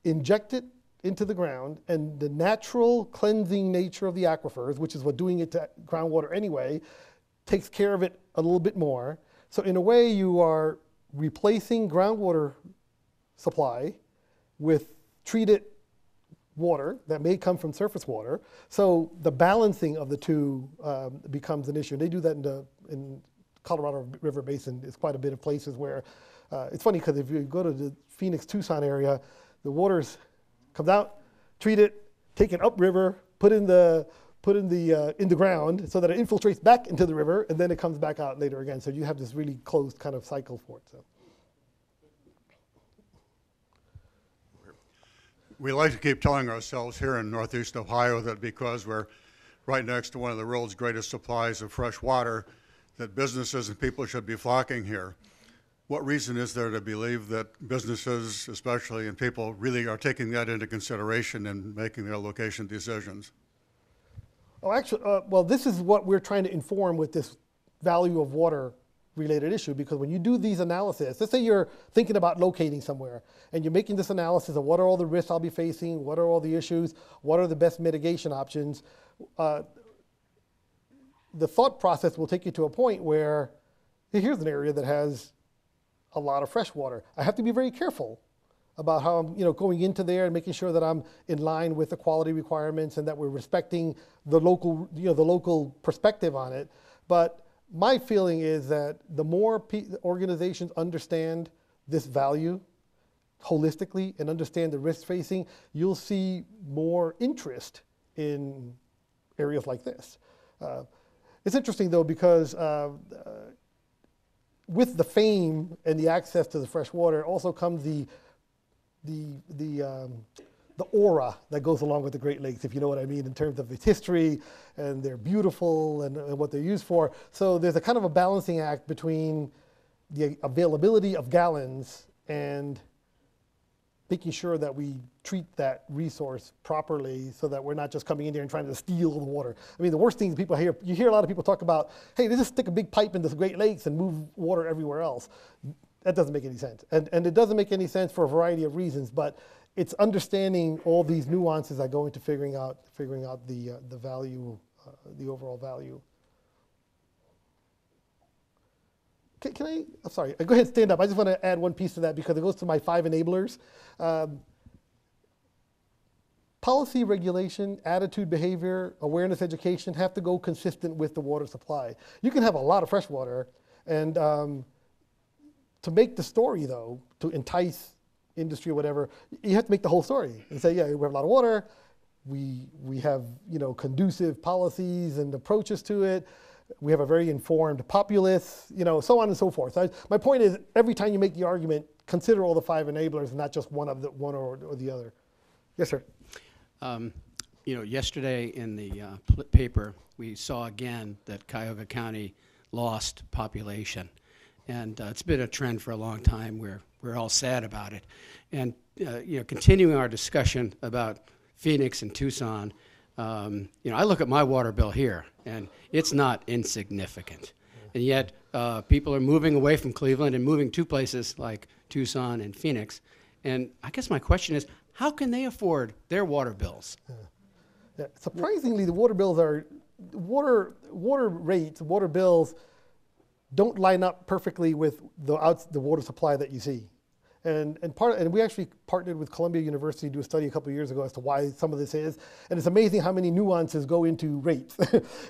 injected into the ground, and the natural cleansing nature of the aquifers, which is what doing it to groundwater anyway, takes care of it a little bit more. So in a way, you are replacing groundwater supply with treated water that may come from surface water. So the balancing of the two becomes an issue. And they do that in Colorado River Basin. It's quite a bit of places where it's funny because if you go to the Phoenix, Tucson area, the water's comes out, treat it, take it upriver, put in the ground so that it infiltrates back into the river, and then it comes back out later again. So you have this really closed kind of cycle for it. So. We like to keep telling ourselves here in Northeast Ohio that because we're right next to one of the world's greatest supplies of fresh water, that businesses and people should be flocking here. What reason is there to believe that businesses, especially, and people really are taking that into consideration and making their location decisions? Oh, actually, well, this is what we're trying to inform with this value of water related issue, because when you do these analyses, let's say you're thinking about locating somewhere and you're making this analysis of what are all the risks I'll be facing, what are all the issues, what are the best mitigation options, the thought process will take you to a point where here's an area that has a lot of fresh water. I have to be very careful about how I'm going into there and making sure that I'm in line with the quality requirements and that we're respecting the local, the local perspective on it. But my feeling is that the more organizations understand this value holistically and understand the risk facing, you'll see more interest in areas like this. It's interesting though, because with the fame and the access to the fresh water also comes the aura that goes along with the Great Lakes, if you know what I mean, in terms of its history, and they're beautiful and what they're used for. So there's a kind of a balancing act between the availability of gallons and making sure that we treat that resource properly so that we're not just coming in there and trying to steal the water. I mean, the worst thing people hear, you hear a lot of people talk about, hey, let's just stick a big pipe into the Great Lakes and move water everywhere else. That doesn't make any sense. And it doesn't make any sense for a variety of reasons, but it's understanding all these nuances that go into figuring out the value, the overall value. I'm sorry, go ahead, stand up. I just want to add one piece to that because it goes to my 5 enablers. Policy, regulation, attitude, behavior, awareness, education have to go consistent with the water supply. You can have a lot of fresh water, and to make the story though, to entice industry or whatever, you have to make the whole story and say, yeah, we have a lot of water, we have conducive policies and approaches to it, we have a very informed populace, so on and so forth. So my point is, every time you make the argument, consider all the 5 enablers, not just one or the other. Yes, sir. Yesterday in the paper, we saw again that Cuyahoga County lost population. And it's been a trend for a long time. We're all sad about it. And continuing our discussion about Phoenix and Tucson, I look at my water bill here, and it's not insignificant. And yet, people are moving away from Cleveland and moving to places like Tucson and Phoenix, And I guess my question is, how can they afford their water bills? Yeah. Surprisingly, the water bills are, water rates, water bills don't line up perfectly with the water supply that you see. And we actually partnered with Columbia University to do a study a couple of years ago as to why some of this is. And it's amazing how many nuances go into rates.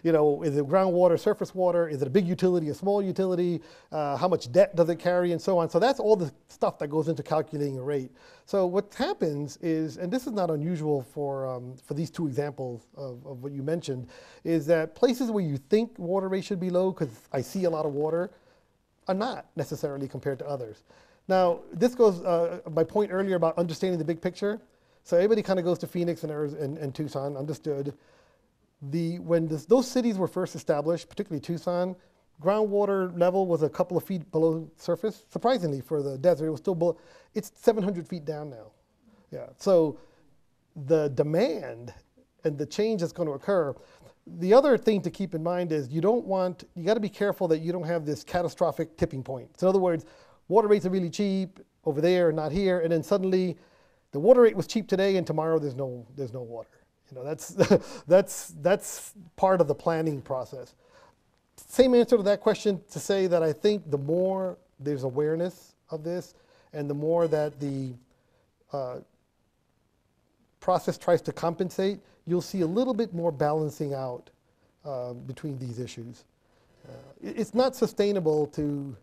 You know, is it groundwater, surface water? Is it a big utility, a small utility? How much debt does it carry, and so on. So that's all the stuff that goes into calculating a rate. So what happens is, and this is not unusual for these two examples of what you mentioned, is that places where you think water rate should be low, because I see a lot of water, are not necessarily compared to others. Now, this goes, my point earlier about understanding the big picture. So everybody kind of goes to Phoenix and Tucson, understood. When those cities were first established, particularly Tucson, groundwater level was a couple of feet below surface. Surprisingly, for the desert, it was still below. It's 700 feet down now. Yeah, so the demand and the change that's going to occur. The other thing to keep in mind is you got to be careful that you don't have this catastrophic tipping point. So in other words, water rates are really cheap over there, not here, and then suddenly the water rate was cheap today, and tomorrow there's no water. You know, that's part of the planning process. Same answer to that question to say that I think the more there's awareness of this, and the more that the process tries to compensate, you'll see a little bit more balancing out between these issues. It's not sustainable to.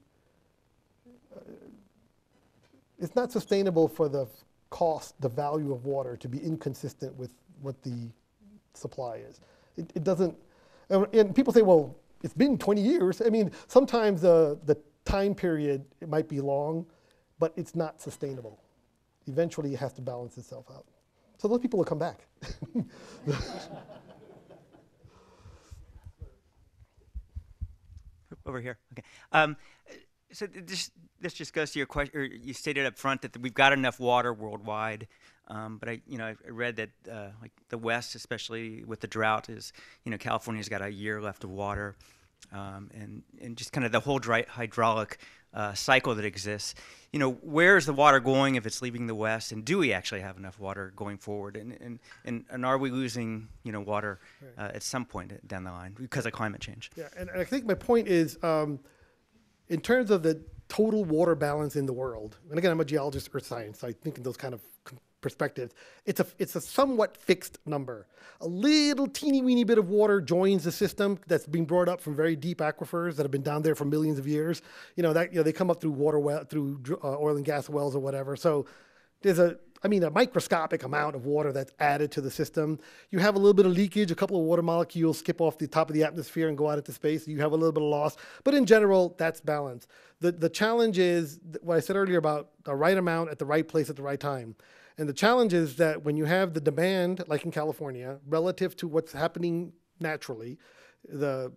It's not sustainable for the cost, the value of water to be inconsistent with what the supply is. It doesn't, and people say, well, it's been 20 years. I mean, sometimes the time period, it might be long, but it's not sustainable. Eventually it has to balance itself out. So those people will come back. Over here, okay. So this just goes to your question, or you stated up front that we've got enough water worldwide, but I read that like the West, especially with the drought, California's got a year left of water, and just kind of the whole hydraulic cycle that exists. Where is the water going if it's leaving the West, and do we actually have enough water going forward, and are we losing water at some point down the line because of climate change? Yeah, and I think my point is. In terms of the total water balance in the world, and again, I'm a geologist, earth science, so I think in those kind of perspectives, it's a somewhat fixed number. A little teeny weeny bit of water joins the system that's being brought up from very deep aquifers that have been down there for millions of years. They come up through through oil and gas wells or whatever. So there's a microscopic amount of water that's added to the system. You have a little bit of leakage, a couple of water molecules skip off the top of the atmosphere and go out into space. You have a little bit of loss, but in general, that's balanced. The challenge is what I said earlier about the right amount at the right place at the right time. And the challenge is that when you have the demand, like in California, relative to what's happening naturally, the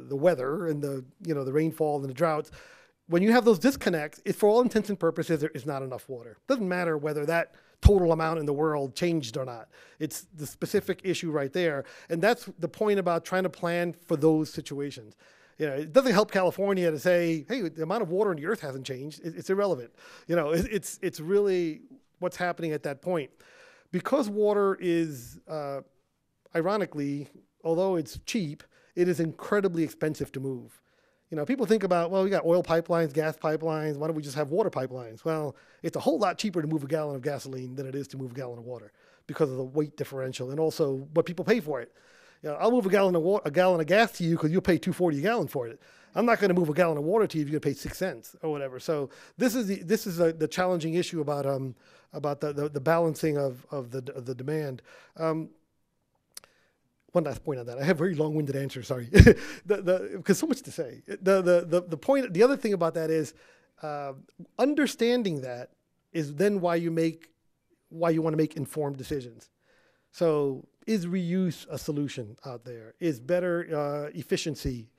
weather and the rainfall and the droughts, when you have those disconnects, for all intents and purposes, there is not enough water. It doesn't matter whether that total amount in the world changed or not. It's the specific issue right there. And that's the point about trying to plan for those situations. It doesn't help California to say, hey, the amount of water in the earth hasn't changed. It's irrelevant. It's really what's happening at that point. Because water is, ironically, although it's cheap, it is incredibly expensive to move. People think about, well, we got oil pipelines, gas pipelines. Why don't we just have water pipelines? Well, it's a whole lot cheaper to move a gallon of gasoline than it is to move a gallon of water because of the weight differential and also what people pay for it. I'll move a gallon of gas to you because you'll pay $2.40 a gallon for it. I'm not going to move a gallon of water to you if you're going to pay 6 cents or whatever. So this is the challenging issue about the balancing of the demand. One last point on that. I have very long-winded answers. Sorry, because so much to say. The point. The other thing about that is understanding that is then why you want to make informed decisions. So is reuse a solution out there? Is better efficiency,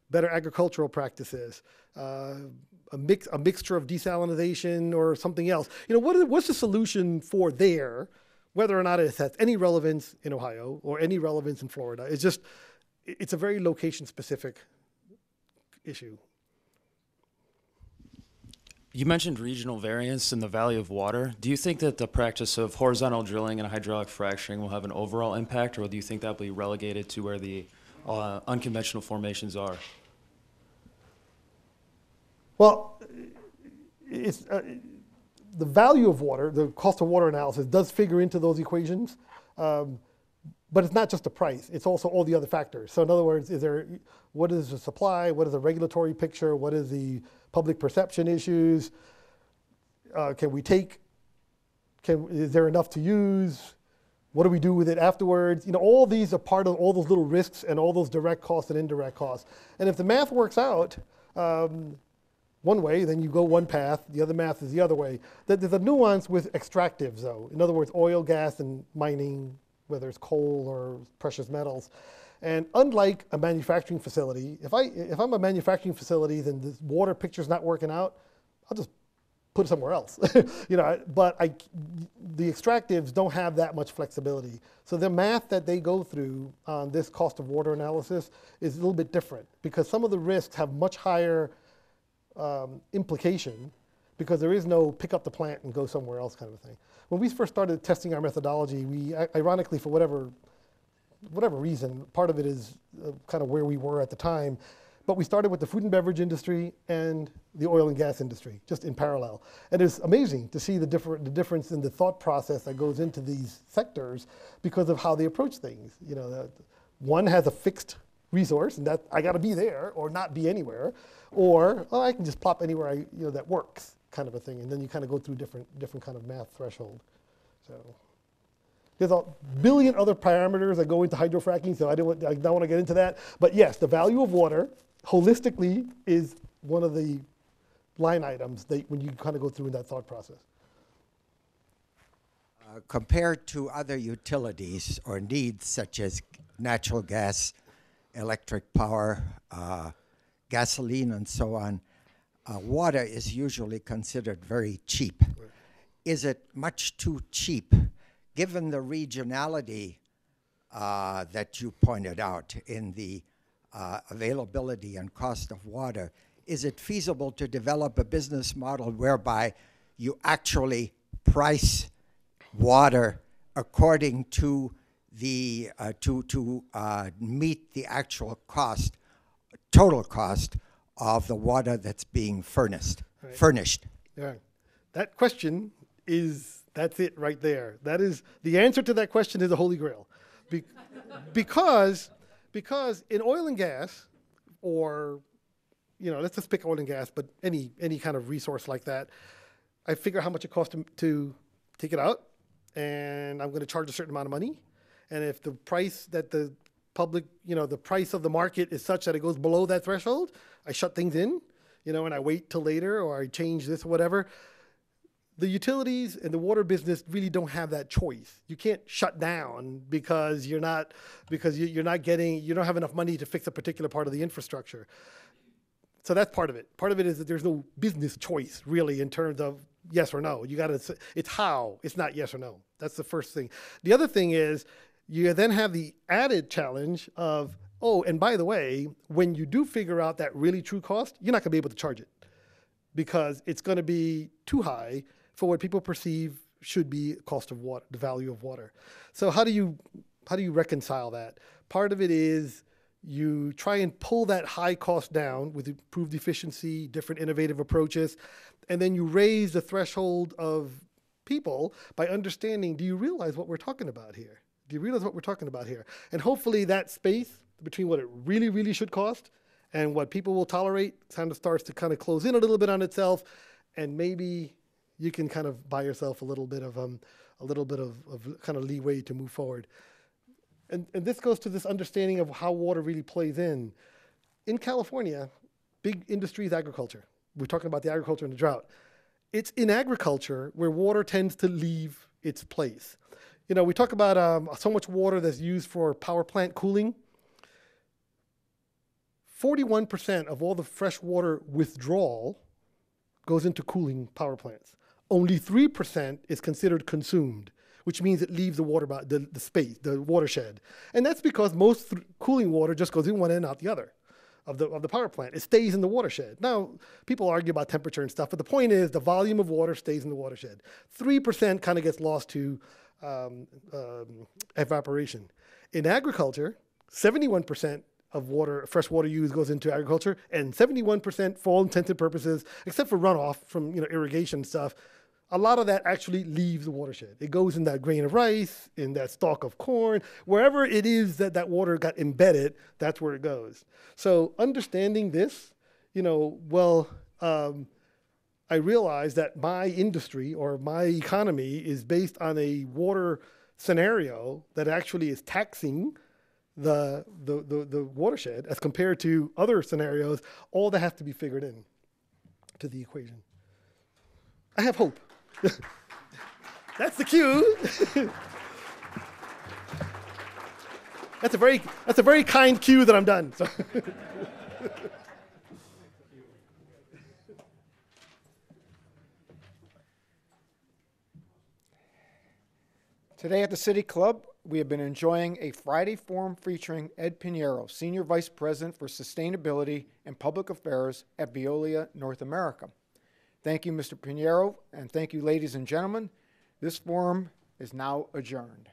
better agricultural practices, a mixture of desalination or something else? What's the solution for there? Whether or not it has any relevance in Ohio or any relevance in Florida, it's a very location-specific issue. You mentioned regional variance in the value of water. Do you think that the practice of horizontal drilling and hydraulic fracturing will have an overall impact, or do you think that will be relegated to where the unconventional formations are? Well, it's, the value of water, the cost of water analysis does figure into those equations, but it's not just the price, it's also all the other factors. So in other words, what is the supply, what is the regulatory picture, what is the public perception issues, is there enough to use, what do we do with it afterwards? All these are part of all those little risks and all those direct costs and indirect costs. And if the math works out, one way, then you go one path, the other math is the other way. There's a nuance with extractives though. In other words, oil, gas, and mining, whether it's coal or precious metals. And unlike a manufacturing facility, if I'm a manufacturing facility, then the water picture's not working out, I'll just put it somewhere else. But the extractives don't have that much flexibility. So the math that they go through on this cost of water analysis is a little bit different because some of the risks have much higher implication because there is no pick up the plant and go somewhere else kind of thing. When we first started testing our methodology, we ironically, for whatever reason, part of it is kind of where we were at the time, but we started with the food and beverage industry and the oil and gas industry, just in parallel. And it's amazing to see the difference in the thought process that goes into these sectors because of how they approach things. One has a fixed resource, and that I got to be there or not be anywhere, or I can just plop anywhere that works, kind of a thing. And then you kind of go through different kind of math threshold. So there's a billion other parameters that go into hydrofracking, so I don't want to get into that. But yes, the value of water holistically is one of the line items that when you kind of go through in that thought process. Compared to other utilities or needs such as natural gas, electric power, gasoline, and so on, water is usually considered very cheap. Right. Is it much too cheap, given the regionality that you pointed out in the availability and cost of water? Is it feasible to develop a business model whereby you actually price water according to the to meet the actual cost, total cost of the water that's being furnished? Yeah, that question that's it right there. That is the answer to that question is the Holy Grail, because in oil and gas, or let's just pick oil and gas, but any kind of resource like that, I figure how much it costs to take it out, and I'm going to charge a certain amount of money. And if the price that the public, the price of the market is such that it goes below that threshold, I shut things in, and I wait till later, or I change this or whatever. The utilities and the water business really don't have that choice. You can't shut down because you don't have enough money to fix a particular part of the infrastructure. So that's part of it. Part of it is that there's no business choice really in terms of yes or no. It's how, it's not yes or no. That's the first thing. The other thing is you then have the added challenge of, and by the way, when you do figure out that really true cost, you're not gonna be able to charge it because it's gonna be too high for what people perceive should be cost of water, the value of water. So how do you reconcile that? Part of it is you try and pull that high cost down with improved efficiency, different innovative approaches, and then you raise the threshold of people by understanding, do you realize what we're talking about here? Do you realize what we're talking about here? And hopefully that space between what it really, really should cost and what people will tolerate kind of starts to kind of close in a little bit on itself, and maybe you can kind of buy yourself a little bit of kind of leeway to move forward. And this goes to this understanding of how water really plays in. In California, big industry is agriculture. We're talking about the agriculture and the drought. It's in agriculture where water tends to leave its place. We talk about so much water that's used for power plant cooling. 41% of all the fresh water withdrawal goes into cooling power plants. Only 3% is considered consumed, which means it leaves the space, the watershed. And that's because most cooling water just goes in one end, out the other. of the power plant. It stays in the watershed. Now, people argue about temperature and stuff, but the point is the volume of water stays in the watershed. 3% kind of gets lost to evaporation. In agriculture, 71% of water, fresh water use goes into agriculture, and 71% for all intents and purposes, except for runoff from irrigation and stuff, a lot of that actually leaves the watershed. It goes in that grain of rice, in that stalk of corn, wherever it is that that water got embedded, that's where it goes. So understanding this, I realize that my industry or my economy is based on a water scenario that actually is taxing the watershed as compared to other scenarios. All that has to be figured in to the equation. I have hope. That's the cue. That's a very kind cue that I'm done. So. Today at the City Club, we have been enjoying a Friday forum featuring Ed Pinero, Senior Vice President for Sustainability and Public Affairs at Veolia North America. Thank you, Mr. Pinero, and thank you, ladies and gentlemen. This forum is now adjourned.